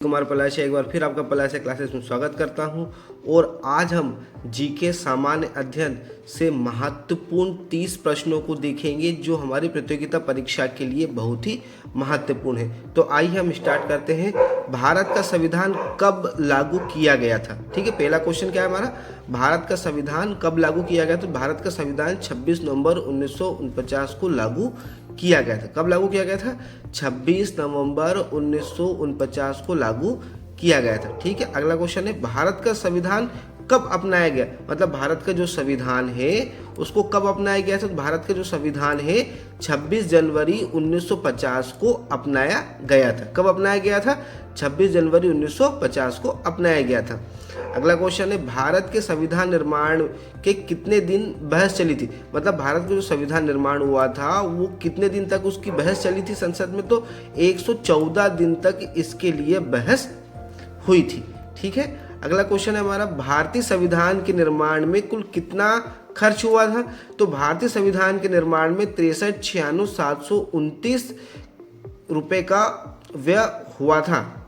कुमार पलाशिया एक बार फिर आपका पलाशिया क्लासेस में स्वागत करता हूं। और आज हम जीके सामान्य अध्ययन से महत्वपूर्ण 30 प्रश्नों को देखेंगे जो हमारी प्रतियोगिता परीक्षा के लिए बहुत ही महत्वपूर्ण है। तो आइए हम स्टार्ट करते हैं। भारत का संविधान कब लागू किया गया था? ठीक है, पहला क्वेश्चन क्या है हमारा, भारत का संविधान कब लागू किया गया? तो भारत का संविधान 26 नवंबर 1949 को लागू किया गया था। कब लागू किया गया था? 26 नवंबर 1949 को लागू किया गया था। ठीक है, अगला क्वेश्चन है, भारत का संविधान कब अपनाया गया? मतलब भारत का जो संविधान है उसको कब अपनाया गया था? तो भारत का जो संविधान है 26 जनवरी 1950 को अपनाया गया था। कब अपनाया गया था? 26 जनवरी 1950 को अपनाया गया था। अगला क्वेश्चन है, भारत के संविधान निर्माण के कितने दिन बहस चली थी? मतलब भारत का जो संविधान निर्माण हुआ था वो कितने दिन तक उसकी बहस चली थी संसद में? तो 114 दिन तक इसके लिए बहस हुई थी। ठीक है, अगला क्वेश्चन है हमारा, भारतीय संविधान के निर्माण में कुल कितना खर्च हुआ था? तो भारतीय संविधान के निर्माण में 63,729 रुपए का व्यय हुआ था।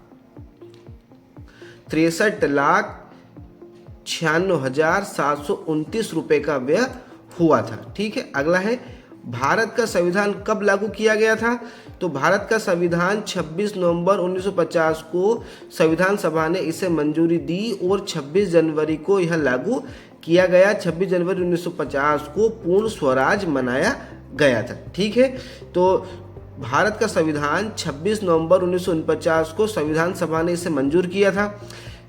63,96,729 रुपए का व्यय हुआ था। ठीक है, अगला है, भारत का संविधान कब लागू किया गया था? तो भारत का संविधान 26 नवंबर 1950 को संविधान सभा ने इसे मंजूरी दी और 26 जनवरी को यह लागू किया गया। 26 जनवरी 1950 को पूर्ण स्वराज मनाया गया था। ठीक है, तो भारत का संविधान 26 नवंबर 1949 को संविधान सभा ने इसे मंजूर किया था।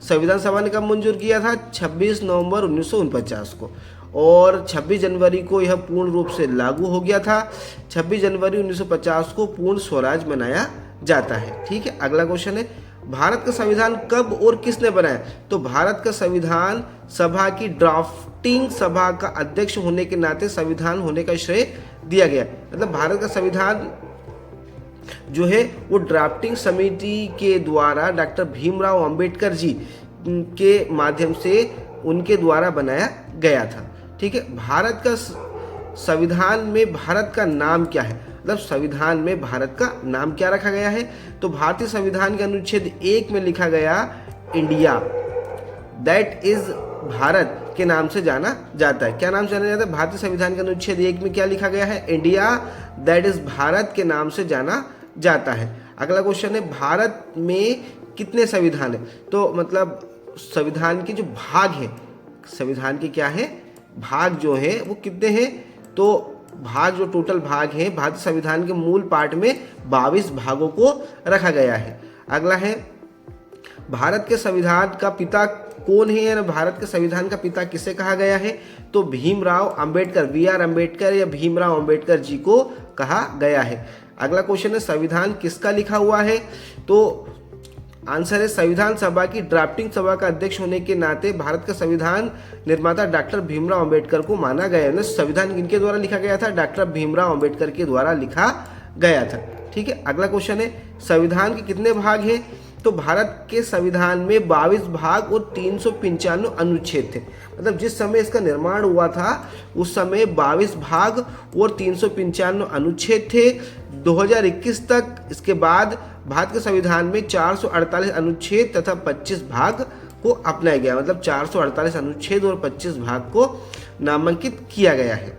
संविधान सभा ने कब मंजूर किया था? 26 नवंबर 1949 को, और 26 जनवरी को यह पूर्ण रूप से लागू हो गया था। 26 जनवरी 1950 को पूर्ण स्वराज मनाया जाता है। ठीक है, अगला क्वेश्चन है, भारत का संविधान कब और किसने बनाया? तो भारत का संविधान सभा की ड्राफ्टिंग सभा का अध्यक्ष होने के नाते संविधान होने का श्रेय दिया गया। मतलब भारत का संविधान जो है वो ड्राफ्टिंग समिति के द्वारा डॉक्टर भीमराव अंबेडकर जी के माध्यम से उनके द्वारा बनाया गया था। ठीक है, भारत का संविधान में भारत का नाम क्या है? मतलब संविधान में भारत का नाम क्या रखा गया है? तो भारतीय संविधान के अनुच्छेद 1 में लिखा गया इंडिया, दैट इज भारत के नाम से जाना जाता है। क्या नाम से जाना जाता है? भारतीय संविधान के अनुच्छेद 1 में क्या लिखा गया है? इंडिया, दैट इज भारत के नाम से जाना जाता है। अगला क्वेश्चन है, भारत में कितने संविधान है? तो मतलब संविधान के जो भाग है, संविधान के क्या है भाग जो है वो कितने हैं? तो भाग जो टोटल भाग हैं भारतीय संविधान के मूल पाठ में 22 भागों को रखा गया है। अगला है, भारत के संविधान का पिता कौन है या भारत के संविधान का पिता किसे कहा गया है? तो भीमराव अंबेडकर, बी.आर. अंबेडकर या भीमराव अंबेडकर जी को कहा गया है। अगला क्वेश्चन है, संविधान किसका लिखा हुआ है? तो आंसर है, संविधान सभा की ड्राफ्टिंग सभा का अध्यक्ष होने के नाते भारत का संविधान निर्माता डॉक्टर भीमराव अंबेडकर को माना गया है। संविधान किनके द्वारा लिखा गया था? डॉक्टर भीमराव अंबेडकर के द्वारा लिखा गया था। ठीक है, अगला क्वेश्चन है, संविधान के कितने भाग हैं? तो भारत के संविधान में 22 भाग और 395 अनुच्छेद थे। मतलब जिस समय इसका निर्माण हुआ था उस समय 22 भाग और 395 अनुच्छेद थे। 2021 तक इसके बाद भारत के संविधान में 448 अनुच्छेद तथा 25 भाग को अपनाया गया। मतलब 448 अनुच्छेद और 25 भाग को नामांकित किया गया है।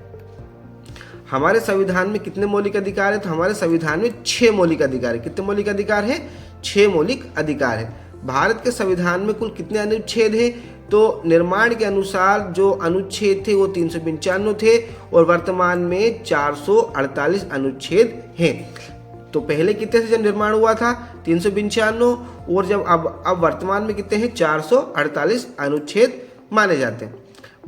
हमारे संविधान में कितने मौलिक अधिकार है? तो हमारे संविधान में 6 मौलिक अधिकार है। कितने मौलिक अधिकार है? 6 मौलिक अधिकार है। भारत के संविधान में कुल कितने अनुच्छेद हैं? तो निर्माण के अनुसार जो अनुच्छेद थे वो 395 थे और वर्तमान में 448 अनुच्छेद हैं। तो पहले कितने थे जब निर्माण हुआ था? 395, और जब अब वर्तमान में कितने हैं? 448 अनुच्छेद माने जाते हैं।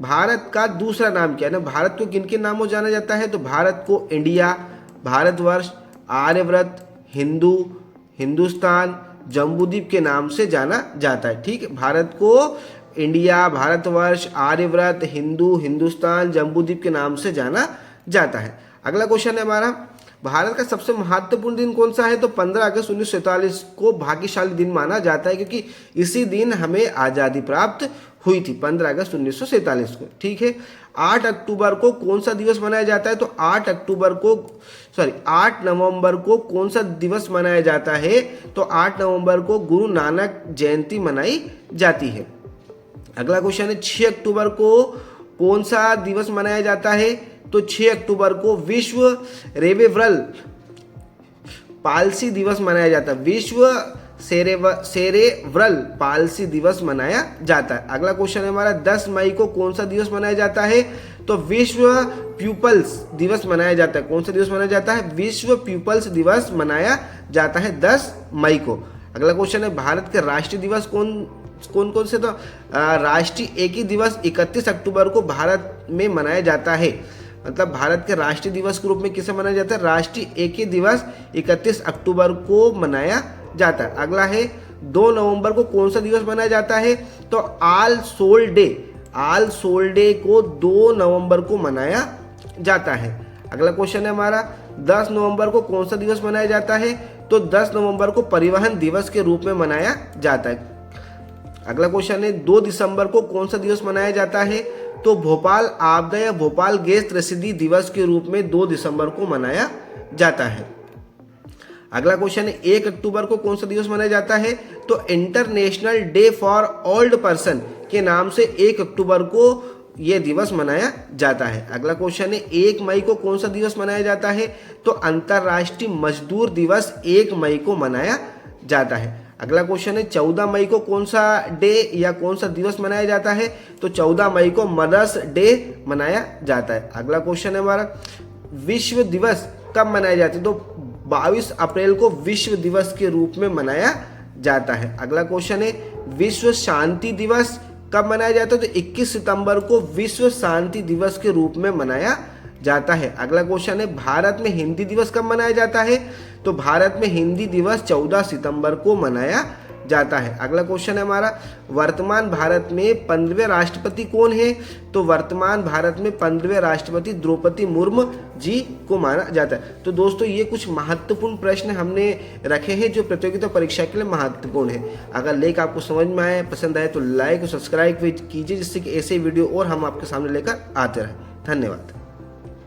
भारत का दूसरा नाम क्या है ना? भारत को किन के नामों जाना जाता है? तो भारत को इंडिया, भारतवर्ष, आर्यव्रत, हिंदू, हिंदुस्तान, जम्बूद्वीप के नाम से जाना जाता है। ठीक है, भारत को इंडिया, भारतवर्ष, आर्यव्रत, हिंदू, हिंदुस्तान, जम्बूद्वीप के नाम से जाना जाता है। अगला क्वेश्चन है हमारा, भारत का सबसे महत्वपूर्ण दिन कौन सा है? तो 15 अगस्त 1947 को भाग्यशाली दिन माना जाता है, क्योंकि इसी दिन हमें आज़ादी प्राप्त हुई थी, 15 अगस्त 1947 को। ठीक है। 8 अक्टूबर को कौन सा दिवस मनाया जाता है? तो 8 नवंबर को कौन सा दिवस मनाया जाता है? तो 8 नवंबर को गुरु नानक जयंती मनाई जाती है। अगला क्वेश्चन है 6 अक्टूबर को कौन सा दिवस मनाया जाता है? तो 6 अक्टूबर को विश्व सेरेब्रल पाल्सी दिवस मनाया जाता है। विश्व सेरेब्रल पाल्सी दिवस मनाया जाता है। अगला क्वेश्चन है हमारा 10 मई को कौन सा दिवस मनाया जाता है? तो विश्व प्यूपल्स दिवस मनाया जाता है। कौन सा दिवस मनाया जाता है? विश्व प्यूपल्स दिवस मनाया जाता है 10 मई को। अगला क्वेश्चन है भारत के राष्ट्रीय दिवस कौन से? तो राष्ट्रीय एकता दिवस 31 अक्टूबर को भारत में मनाया जाता है। मतलब भारत के राष्ट्रीय दिवस के रूप में किसे मनाया जाता है? राष्ट्रीय एकता दिवस 31 अक्टूबर को मनाया जाता है। अगला है 2 नवंबर को कौन सा दिवस मनाया जाता है? तो ऑल सोल डे को 2 नवंबर को मनाया जाता है। अगला क्वेश्चन है हमारा 10 नवंबर को कौन सा दिवस मनाया जाता है? तो 10 नवंबर को परिवहन दिवस के रूप में मनाया जाता है। अगला क्वेश्चन है 2 दिसंबर को कौन सा दिवस मनाया जाता है? तो भोपाल आपदा या भोपाल गैस त्रसिदी दिवस के रूप में 2 दिसंबर को मनाया जाता है। अगला क्वेश्चन है 1 अक्टूबर को कौन सा दिवस मनाया जाता है? तो international day for old person के नाम से 1 अक्टूबर को यह दिवस मनाया जाता है। अगला क्वेश्चन है 1 मई को कौन सा दिवस मनाया जाता है? तो अंतर्राष्ट्रीय मजदूर दिवस 1 मई को मनाया जाता है। अगला क्वेश्चन है 14 मई को कौन सा डे या कौन सा दिवस मनाया जाता है? तो 14 मई को मदर्स डे मनाया जाता है। अगला क्वेश्चन है हमारा विश्व दिवस कब मनाया जाता है? तो 22 अप्रैल को विश्व दिवस के रूप में मनाया जाता है। अगला क्वेश्चन है विश्व शांति दिवस कब मनाया जाता है? तो 21 सितंबर को विश्व शांति दिवस के रूप में मनाया जाता है। अगला क्वेश्चन है भारत में हिंदी दिवस कब मनाया जाता है? तो भारत में हिंदी दिवस 14 सितंबर को मनाया जाता है। अगला क्वेश्चन है हमारा वर्तमान भारत में 15वें राष्ट्रपति कौन है? तो वर्तमान भारत में 15वें राष्ट्रपति द्रौपदी मुर्मू जी को माना जाता है। तो दोस्तों ये कुछ महत्वपूर्ण प्रश्न हमने रखे हैं जो प्रतियोगिता परीक्षा के लिए महत्वपूर्ण है। अगर लेख आपको समझ में आए, पसंद आए तो लाइक और सब्सक्राइब कीजिए, जिससे कि ऐसे वीडियो और हम आपके सामने लेकर आते रहें। धन्यवाद।